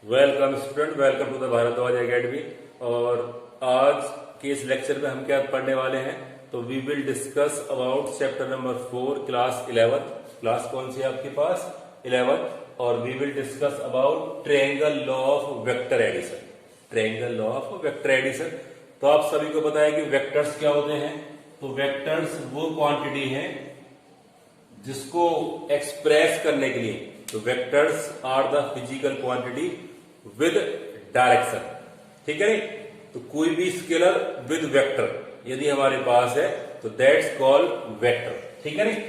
Welcome student, welcome to the Bharadwaj Academy. और आज के इस लेक्चर में हम क्या पढ़ने वाले हैं, तो we will discuss about chapter number 4 class 11। Class कौन सी है आपके पास? 11। और we will discuss about triangle law of vector addition. Triangle law of vector addition. तो आप सभी को पता है कि वेक्टर्स क्या होते हैं। तो वेक्टर्स वो क्वांटिटी है जिसको एक्सप्रेस करने के लिए, तो vectors are the physical quantity with direction. ठीक है नहीं? तो कोई भी स्केलर विद वेक्टर यदि हमारे पास है तो दैट्स कॉल्ड वेक्टर। ठीक है नहीं?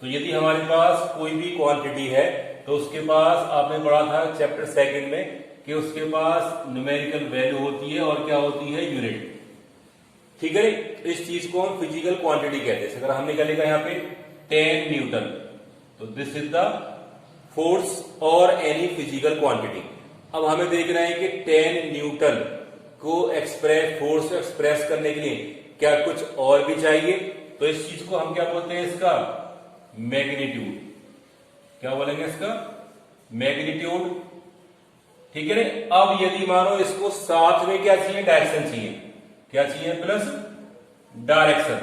तो यदि हमारे पास कोई भी क्वांटिटी है तो उसके पास, आपने पढ़ा था चैप्टर 2 में कि उसके पास न्यूमेरिकल वैल्यू होती है और क्या होती है? यूनिट। ठीक है नहीं? तो इस चीज को हम फिजिकल क्वांटिटी कहते हैं। अगर हमने क्या लिखा यहाँ पे 10 न्यूटन, तो दिस इज द फोर्स और एनी फिजिकल क्वांटिटी। अब हमें देखना है कि 10 न्यूटन को फोर्स को एक्सप्रेस करने के लिए क्या कुछ और भी चाहिए। तो इस चीज को हम क्या बोलते हैं? इसका मैग्नीट्यूड। क्या बोलेंगे इसका? मैग्नीट्यूड। ठीक है ना? अब यदि मानो इसको साथ में क्या चाहिए? डायरेक्शन चाहिए। क्या चाहिए? Plus direction.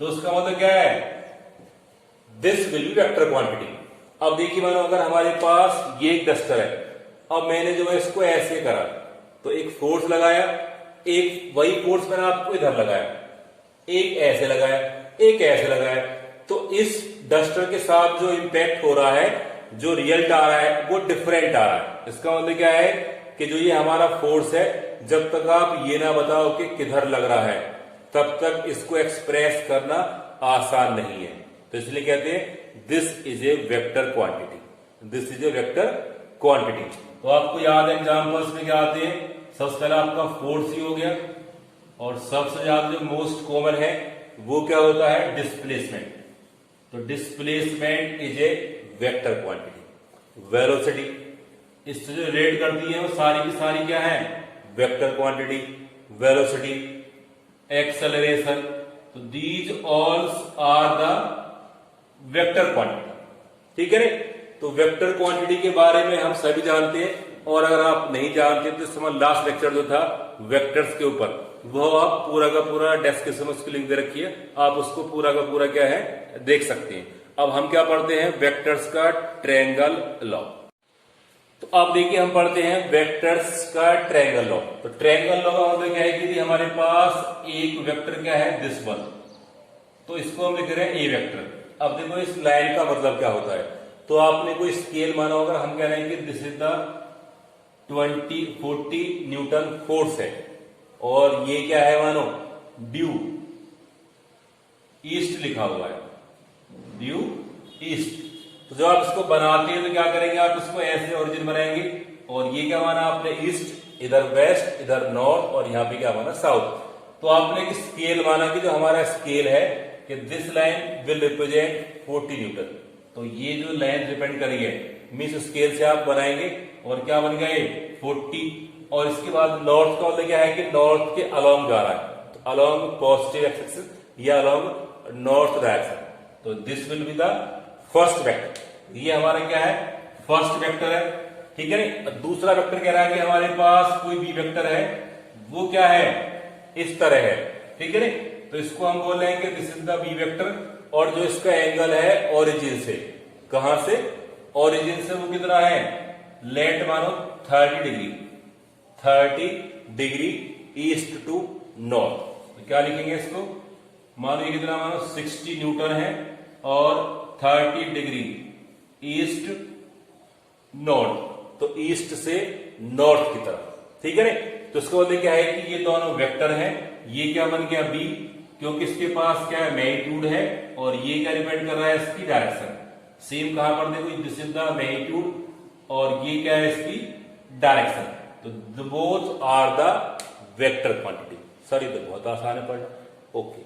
तो उसका मतलब क्या है? This will be vector quantity. अब देखिए, मानो अगर हमारे पास ये एक डस्टर है, अब मैंने जो है इसको ऐसे करा, तो एक फोर्स लगाया, एक वही फोर्स मैंने आपको इधर लगाया, एक ऐसे लगाया, एक ऐसे लगाया, तो इस डस्टर के साथ जो इंपैक्ट हो रहा है, जो रिजल्ट आ रहा है वो डिफरेंट आ रहा है। इसका मतलब क्या है कि जो ये हमारा फोर्स है, जब तक आप ये ना बताओ कि किधर लग रहा है, तब तक इसको एक्सप्रेस करना आसान नहीं है। तो इसलिए कहते हैं this is a vector quantity. This is a vector quantity. तो आपको याद है एग्जांपल्स में क्या आते हैं? सबसे पहले आपका फोर्स ही हो गया, और सबसे ज्यादा जो मोस्ट कॉमन है वो क्या होता है? डिस्प्लेसमेंट। तो displacement is a vector quantity. Velocity, इससे जो रिलेट करती है वो सारी की सारी क्या है? Vector quantity. वेलोसिटी, एक्सेलरेशन, तो these all are the vector quantity. ठीक है रे? तो वेक्टर क्वांटिटी के बारे में हम सभी जानते हैं, और अगर आप नहीं जानते तो इस समय लास्ट लेक्चर जो था वेक्टर्स के ऊपर, वो आप पूरा का पूरा डिस्क्रिप्शन में उसकी लिंक दे रखी है, आप उसको पूरा का पूरा क्या है देख सकते हैं। अब हम क्या पढ़ते हैं? वेक्टर्स का ट्रायंगल लॉ। तो अब देखिए, हम पढ़ते हैं वेक्टर्स का ट्रायंगल लॉ। तो ट्रायंगल लॉ का मतलब क्या है कि हमारे पास एक वेक्टर क्या है? दिस वन, तो इसको हम लिख रहे हैं ए वेक्टर। अब देखो इस लाइन का मतलब क्या होता है। तो आपने कोई स्केल माना होगा, हम कह रहे हैं कि this is the 40 Newton force है, और ये क्या है मानो? ड्यू ईस्ट लिखा हुआ है, ड्यू ईस्ट। तो जब आप इसको बनाते हैं तो क्या करेंगे? आप इसको ऐसे ओरिजिन बनाएंगे, और ये क्या माना आपने? ईस्ट, इधर वेस्ट, इधर नॉर्थ, और यहां पे क्या माना? साउथ। तो आपने एक स्केल माना कि जो हमारा स्केल है कि this line will represent 40 Newton. तो ये जो लाइन डिपेंड कर रही है, मीन्स स्केल से आप बनाएंगे, और क्या बन गए? 40। और इसके बाद नॉर्थ का मतलब क्या है कि नॉर्थ के अलोंग जा रहा है, तो अलोंग पॉजिटिव एक्सिस या अलोंग नॉर्थ डायरेक्शन। तो this will be the first vector. ये हमारा क्या है? फर्स्ट वेक्टर है। ठीक है नहीं? दूसरा वेक्टर कह रहा है कि हमारे पास कोई भी वेक्टर है, वो क्या है? इस तरह है। ठीक है नहीं? तो इसको हम बोल रहे हैं कि this is the B vector, और जो इसका एंगल है ओरिजिन से, कहां से? ओरिजिन से वो कितना है? लेट मानो 30 degree, 30 degree east to north. तो क्या लिखेंगे इसको? मानो ये कितना? मानो 60 न्यूटन है, और 30 डिग्री ईस्ट नॉर्थ, तो ईस्ट से नॉर्थ की तरफ। ठीक है ना? तो इसका मतलब क्या है कि ये दोनों वेक्टर हैं। ये क्या बन गया? बी, क्योंकि इसके पास क्या है? मैग्नीट्यूड है, और ये क्या डिपेंड कर रहा है? इसकी डायरेक्शन। सेम कहां पर? देखो दिस इज द मैग्नीट्यूड, और ये क्या है? इसकी डायरेक्शन। तो both are the vector quantity. Sir ये तो बहुत आसान है पढ़ना। ओके,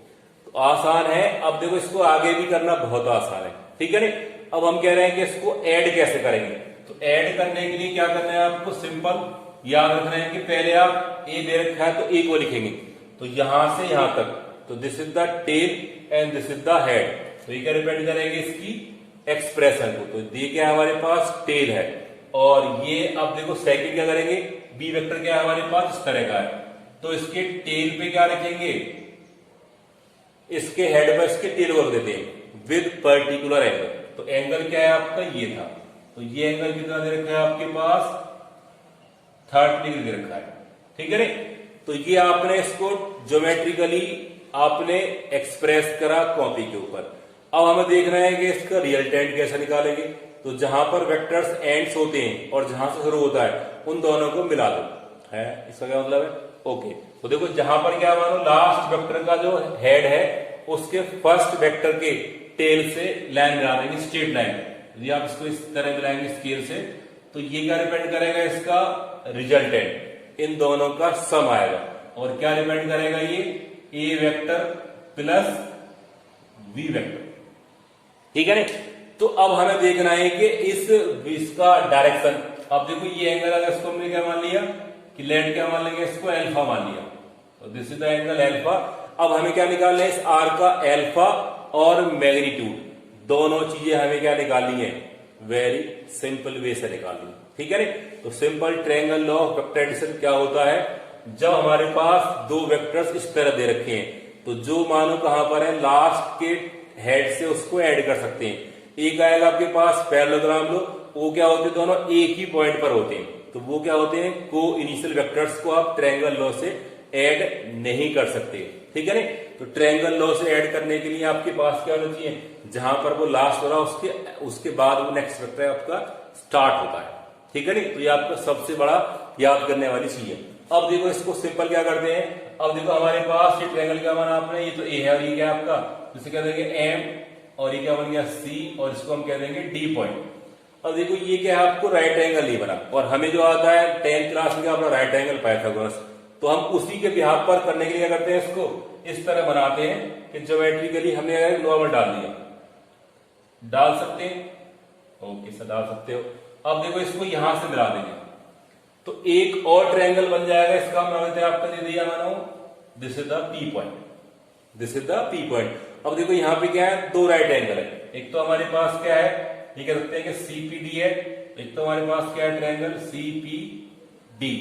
तो आसान है। अब देखो इसको आगे भी करना बहुत आसान है। ठीक है ना? अब हम कह रहे हैं कि इसको ऐड कैसे करेंगे। तो ऐड करने के लिए क्या करना है आपको? सिंपल याद रखना है कि पहले आप ए दे रखा है तो ए को लिखेंगे, तो यहां से यहां तक, तो this is the tail and this is the head. तो ये क्या डिपेंड करेंगे? इसकी एक्सप्रेशन को। तो ये क्या हमारे पास? टेल है, और ये अब देखो सेकंड क्या करेंगे, बी वेक्टर क्या है हमारे पास इस तरह का है, तो इसके टेल पे क्या रखेंगे, इसके हेड पर इसके टेल को रख देते हैं विद पर्टिकुलर एंगल। तो एंगल क्या है आपका, ये था, तो ये एंगल कितना दे रखा है आपके पास 30 डिग्री दे रखा है, ठीक है नी। तो ये आपने इसको ज्योमेट्रिकली आपने एक्सप्रेस करा कॉपी के ऊपर। अब हमें देखना है कि इसका रिजल्टेंट कैसे निकालेंगे। तो जहां पर वेक्टर्स एंड्स होते हैं और जहां से शुरू होता है उन दोनों को मिला दो, है इसका क्या मतलब है, ओके। तो देखो जहां पर क्या मानो लास्ट वेक्टर का जो हेड है उसके फर्स्ट वेक्टर के टेल से लाइन मिला देंगे, स्ट्रेट लाइन। यदि आप इसको इस तरह मिलाएंगे स्केल से, तो ये क्या डिपेंड करेगा, इसका रिजल्टेंट इन दोनों का सम आएगा। और क्या डिपेंड करेगा, ये ए वेक्टर प्लस बी वेक्टर, ठीक है ना। तो अब हमें देखना है कि इसका डायरेक्शन। अब देखो ये एंगल अगर इसको हमने क्या मान लिया कि लेट क्या मान लेंगे, इसको अल्फा मान लिया, तो this is the angle alpha. अब हमें क्या निकालना है, इस आर का अल्फा और मैग्नीट्यूड, दोनों चीजें हमें क्या निकालनी है, वेरी सिंपल वे से निकालनी, ठीक है ना। तो simple triangle law of vector addition क्या होता है, जब हमारे पास दो वेक्टर्स इस तरह दे रखे हैं, तो जो मानो कहां पर है लास्ट के हेड से उसको ऐड कर सकते हैं। एक आएगा आपके पास पैरेललोग्राम लो, वो क्या होते हैं, दोनों एक ही पॉइंट पर होते हैं, तो वो क्या होते हैं, को इनिशियल वेक्टर्स को आप ट्रायंगल लॉ से ऐड नहीं कर सकते, ठीक है ना। तो ट्रायंगल लॉ से ऐड करने के लिए आपके पास क्या होना चाहिए, जहां पर वो लास्ट हो रहा उसके बाद वो नेक्स्ट वेक्टर आपका स्टार्ट होता है, ठीक है ना। तो ये आपका सबसे बड़ा याद करने वाली चीज है। अब देखो इसको सिंपल क्या करते हैं, अब देखो हमारे पास ये ट्रायंगल क्या बना आपने, ये तो ए है और ये क्या आपका, जिसे कह देंगे एम, और ये क्या बन गया सी, और इसको हम कह देंगे डी पॉइंट। अब देखो ये क्या है, आपको राइट एंगल नहीं बना, और हमें जो आता है 10th क्लास में अपना राइट एंगल पाइथागोरस, तो हम उसी के बिहाफ पर करने के लिए क्या करते हैं, इसको इस तरह बनाते हैं कि ज्योमेट्रिकली हमने नॉर्मल डाल दिया, डाल सकते हैं, ओके सर डाल सकते हो। अब देखो इसको यहां से मिला देंगे, तो एक और ट्रायंगल बन जाएगा, इसका हम आपका दे दिया मानो this is the P point, this is the P point. अब देखो यहां पे क्या है, दो राइट एंगल है, एक तो हमारे पास क्या है, ये कह सकते हैं कि सीपीडी है, एक तो हमारे पास क्या है ट्रायंगल सीपीडी,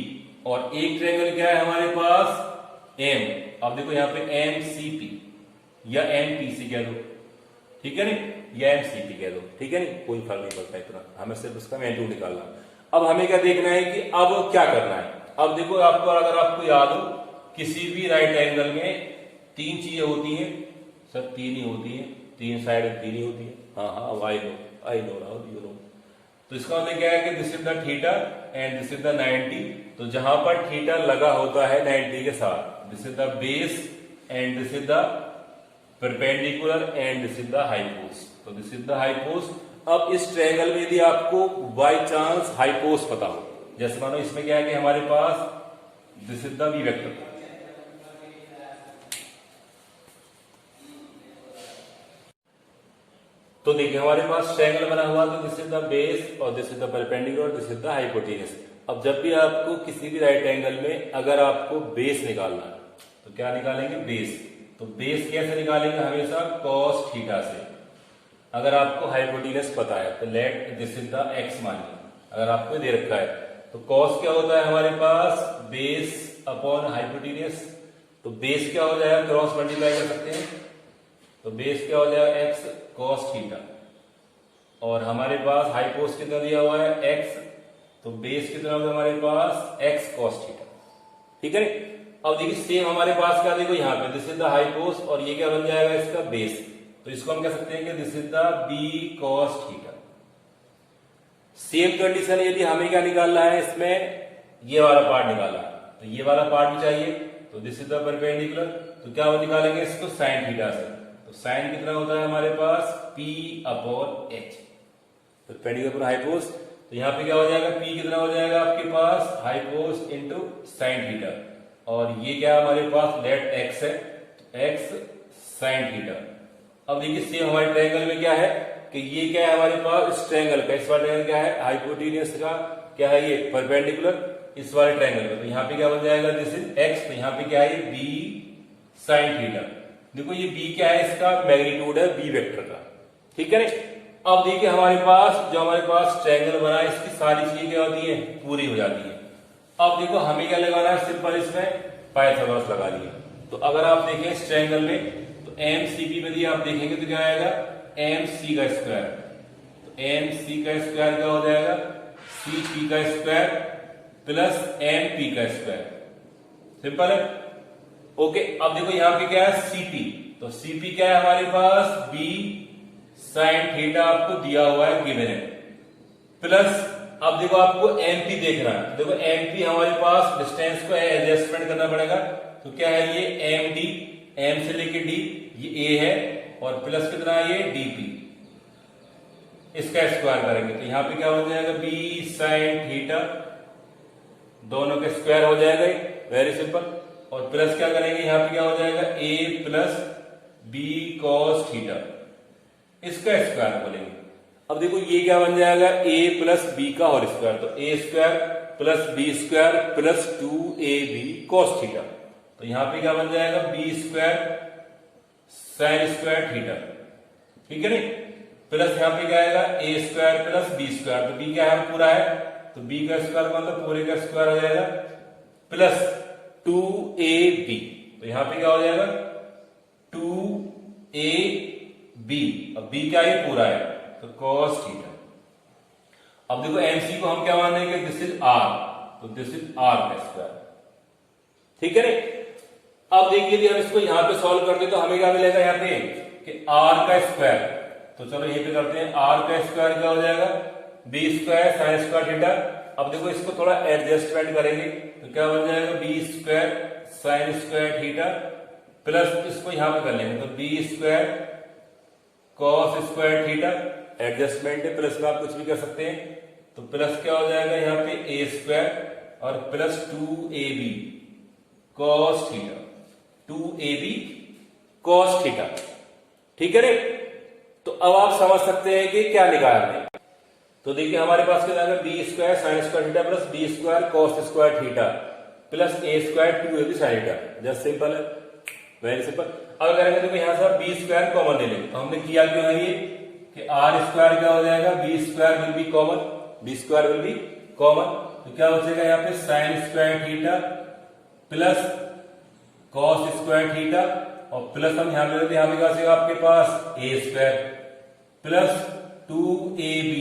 और एक ट्रायंगल क्या है हमारे पास एम। अब देखो यहाँ पे एमसीपी या एमपीसी कह दो, ठीक है नी, या एमसीपी कह दो, ठीक है नी, कोई फर्क नहीं पड़ता इतना, हमें सिर्फ इसका मैग्नीट्यूड निकालना। अब हमें क्या देखना है कि अब क्या करना है। अब देखो आपको, अगर आपको याद हो, किसी भी राइट एंगल में तीन चीजें होती हैं, सर तीन ही होती है, तीन साइड तीन ही होती है, हाँ अब आई नो यू नो। तो इसका मतलब क्या है कि this is the theta and this is the 90। तो जहां पर थीटा लगा होता है 90 के साथ, this is the base and this is the perpendicular and this is the hypos, तो दिस इज द हाइपोस। अब इस ट्रायंगल में यदि आपको बाय चांस हाइपोस पता हो, जैसे मानो इसमें क्या है कि हमारे पास this is the V vector, तो देखिए हमारे पास ट्रायंगल बना हुआ, तो दिस इज द बेस और this is the perpendicular, this is the hypotenuse. अब जब भी आपको किसी भी राइट एंगल में अगर आपको बेस निकालना है, तो क्या निकालेंगे, बेस। तो बेस कैसे निकालेंगे, हमेशा cos थीटा से। अगर आपको हाइपोटेन्यूस पता है तो let this is the x मानिए, अगर आपको दे रखा है, तो cos क्या होता है हमारे पास, बेस अपॉन हाइपोटेन्यूस। तो बेस क्या हो जाएगा, क्रॉस मल्टीप्लाई कर सकते हैं, तो बेस क्या हो जाएगा एक्स cos थीटा, और हमारे पास हाइपोस कितना दिया हुआ है एक्स, तो बेस कितना होगा हमारे पास एक्स cos थीटा, ठीक है। अब देखिए सेम हमारे पास क्या, देखो यहाँ पे दिस इज द हाइपोस और ये क्या बन जाएगा इसका बेस, तो इसको हम कह सकते हैं कि this is the B cos theta. Same condition यदि हमें क्या निकालना है, इसमें ये वाला पार्ट निकालना है, तो ये वाला पार्ट भी चाहिए, तो दिस इज द परपेंडिकुलर, तो क्या निकालेंगे इसको साइन थीटा से, तो साइन कितना होता है हमारे पास P upon H, perpendicular upon hypos. तो यहाँ पे क्या हो जाएगा, P कितना हो जाएगा आपके पास हाइपोस इंटू साइन थीटा, और ये क्या हमारे पास लेट x है, x साइन थीटा। अब देखिए सेम हमारे ट्रायंगल में क्या है कि ये क्या है हमारे पास, इस ट्रायंगल का, इस वाले ट्रायंगल क्या है हाइपोटेन्यूस का, क्या है ये परपेंडिकुलर इस वाले ट्रायंगल में, तो यहाँ पे क्या बन जाएगा दिस इज x, तो यहाँ पे क्या है b साइन थीटा। देखो ये b क्या है, इसका मैग्नीट्यूड है b वेक्टर का, ठीक है ना। अब देखिए हमारे पास ट्रायंगल बना है, इसकी सारी चीजें क्या होती है, पूरी हो जाती है। अब देखो हमें क्या लगाना है, सिंपल इसमें पाइथागोरस लगा लिए। तो अगर आप देखें इस ट्रायंगल में, तो एम सी पी में आप देखेंगे तो क्या आएगा, एम सी का स्क्वायर। तो एम सी का स्क्वायर क्या हो जाएगा, सी पी का स्क्वायर प्लस एम पी का स्क्वायर। सिंपल है, ओके। अब देखो यहाँ पे क्या है, सीपी। तो सीपी क्या है हमारे पास, बी साइन थीटा आपको दिया हुआ है, गिवन है, प्लस अब देखो आपको एमपी देखना है। देखो एमपी हमारे पास डिस्टेंस को एडजस्टमेंट करना पड़ेगा। तो क्या है ये, एम डी, एम से लेके डी, ये ए है, और प्लस कितना है ये डीपी, इसका स्क्वायर करेंगे तो यहां पे क्या हो जाएगा, बी साइन थीटा, दोनों के स्क्वायर हो जाएगा, वेरी सिंपल। और प्लस क्या करेंगे, यहां पे क्या हो जाएगा, A plus B cos theta, इसका स्क्वायर बोलेंगे। अब देखो ये क्या बन जाएगा, ए प्लस बी का होल स्क्वायर। तो A square plus B square plus 2ab cos theta. तो यहां पे क्या बन जाएगा, B square sine square theta, ठीक है नहीं, प्लस यहां पे क्या आएगा, A square plus B square. तो बी क्या है, पूरा है, तो बी का स्क्वायर मतलब पूरे का स्क्वायर हो जाएगा, प्लस 2ab। तो यहां पे क्या हो जाएगा, 2ab। अब बी क्या है, पूरा है, तो cos थीटा। अब देखो एमसी को हम क्या मानेंगे, दिस इज आर, तो दिस इज आर का स्क्वायर, ठीक है रे। अब देखिए यदि हम इसको यहां पे सॉल्व कर दे तो हमें क्या मिलेगा यहाँ पे, कि आर का स्क्वायर। तो चलो यहीं पे करते हैं, आर का स्क्वायर क्या हो जाएगा, B square sine square theta. अब देखो इसको थोड़ा एडजस्टमेंट करेंगे तो क्या बन जाएगा, B square sine square theta, plus इसको यहां पे कर लेंगे तो B square cos square theta, adjustment है, प्लस में आप कुछ भी कर सकते हैं। तो प्लस क्या हो जाएगा यहाँ पे, ए स्क्वायर और plus 2ab cos theta, 2ab cos theta, ठीक है रे। तो अब आप समझ सकते हैं कि क्या निकालना है। तो देखिए हमारे पास क्या जाएगा, B square sine square theta plus B square cos square theta plus A square 2ab sine theta. Just simple है, वेरी सिंपल। अब करेंगे तो यहां से बी स्क्वायर कॉमन ले लेंगे। तो हमने किया क्यों है ये, कि आर स्क्वायर क्या हो जाएगा, B square will be common, B square will be common. तो क्या बचेगा यहाँ पे, sine square theta plus cos square theta, और प्लस हम यहां ले लेते हैं, यहां पे क्या बचेगा आपके पास, A square plus 2ab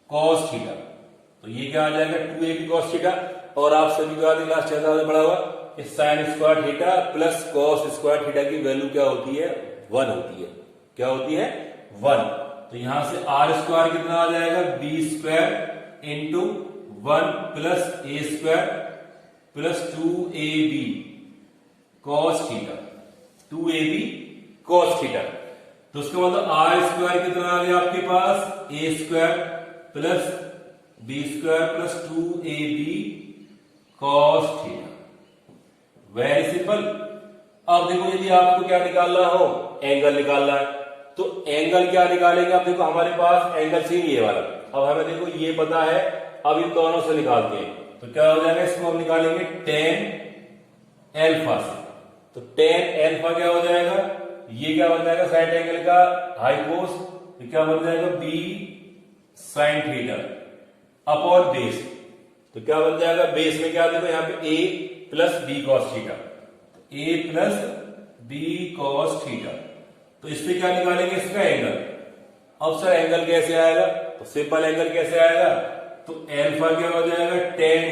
cos theta. तो ये क्या आ जाएगा, 2ab कॉस थीटा। और आप सभी को याद है लास्ट चैप्टर में पढ़ा हुआ, sign square theta plus cos square theta की वैल्यू क्या होती है, 1 होती है। क्या होती है, 1। तो यहां से आर स्क्वायर कितना आ जाएगा, B square into 1 plus A square plus 2ab cos theta, 2ab cos theta. तो उसका मतलब आर स्क्वायर कितना आ गया आपके पास, A square plus B square plus 2ab cos theta, very simple. अब देखो यदि आपको क्या निकालना हो, एंगल निकालना है, तो एंगल क्या निकालेंगे। अब देखो हमारे पास एंगल सी ये वाला, अब हमें देखो ये पता है, अब इन दोनों से निकालते हैं। तो क्या हो जाएगा, इसको हम निकालेंगे टेन एल्फा से। तो टेन एल्फा क्या हो जाएगा, ये क्या बन जाएगा, साइड एंगल का हाइपोस, तो क्या बन जाएगा, B sine theta upon base. तो क्या बन जाएगा, बेस में क्या देखो यहाँ पे ए प्लस बी कॉस थीटा, ए प्लस बी कॉस थीटा। तो इससे क्या निकालेंगे, इसका एंगल। अब सर एंगल कैसे आएगा, तो सिंपल एंगल कैसे आएगा, तो एल्फा क्या हो जाएगा, tan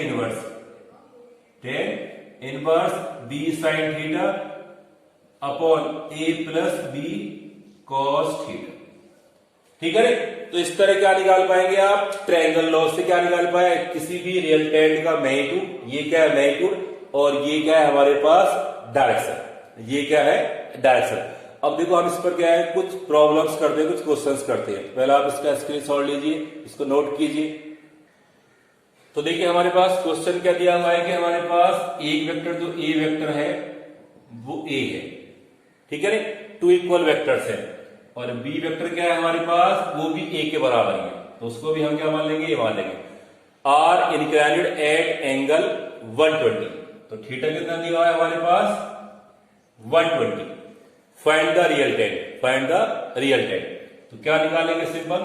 inverse B sine theta upon A plus B cos theta, ठीक है रे। तो इस तरह क्या निकाल पाएंगे आप, ट्रायंगल लॉ से क्या निकाल पाए, किसी भी रियल टेंड का मैग्नीट्यूड, ये क्या है मैग्नीट्यूड, और ये क्या है हमारे पास डायरेक्शन, ये क्या है डायरेक्शन। अब देखो हम इस पर क्या है, कुछ प्रॉब्लम्स करते हैं, कुछ क्वेश्चंस करते हैं। पहले आप इसका स्क्रीनशॉट लीजिए, इसको नोट कीजिए। तो देखिए हमारे पास क्वेश्चन क्या दिया हुआ है, कि हमारे पास एक वेक्टर जो ए वेक्टर है वो ए है, ठीक है ना, 2 इक्वल वेक्टर्स है, और बी वेक्टर क्या है हमारे पास, वो भी ए के बराबर है। तो उसको भी हम क्या मान लेंगे, ये मान लेंगे। आर इंक्लाइंड एट एंगल 120, तो थीटा कितना दिया हुआ है हमारे पास 120। Find the real ten, find the real ten. तो क्या निकालेंगे सिंपल,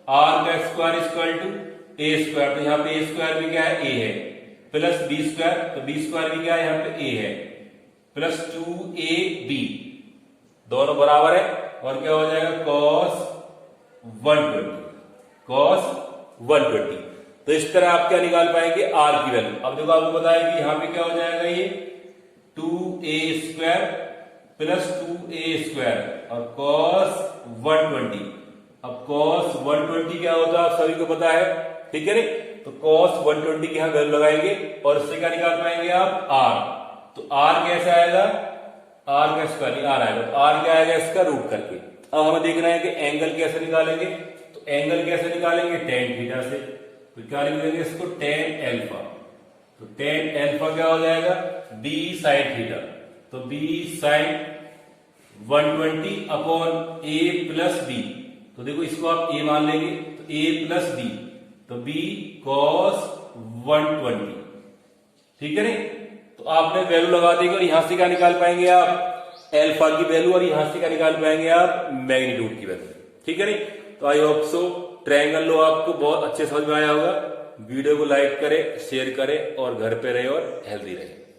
आर का square equal to A square, तो यहाँ पे ए स्क्वायर भी क्या है, ए है, प्लस बी स्क्वायर, तो बी स्क्वायर भी क्या है, यहाँ पे ए है, प्लस 2ab, दोनों बराबर है, और क्या हो जाएगा cos 120, cos 120। तो इस तरह आप क्या निकाल पाएंगे, आर की वैल्यू। अब देखो आपको बताया कि यहां पे क्या हो जाएगा, ये 2a square plus 2a square और cos 120। अब cos 120 क्या होता है आप सभी को पता है, ठीक है नहीं, तो cos 120 की यहां वैल्यू लगाएंगे और इससे क्या निकाल पाएंगे आप, r। तो r कैसे आएगा, r का स्क्वायर r आएगा, तो r क्या आएगा, इसका रूट करके। अब हमें देखना है कि एंगल कैसे निकालेंगे, तो एंगल कैसे निकालेंगे, tan थीटा से। तो क्या लिख देंगे इसको, tan अल्फा, तो tan अल्फा क्या हो जाएगा, b sin थीटा, तो b sin 120 upon a plus b, तो देखो इसको आप a मान लेंगे, तो a प्लस b, तो b cos 120, ठीक है नहीं। तो आपने वैल्यू लगा देंगे और यहां से क्या निकाल पाएंगे आप, अल्फा की वैल्यू, और यहां से क्या निकाल पाएंगे आप, मैग्नीट्यूड की वैल्यू, ठीक है नहीं। तो आई होप सो ट्रायंगल लो आपको बहुत अच्छे समझ में आया होगा। वीडियो को लाइक करें, शेयर करें और घर पे रहे और हेल्दी रहे।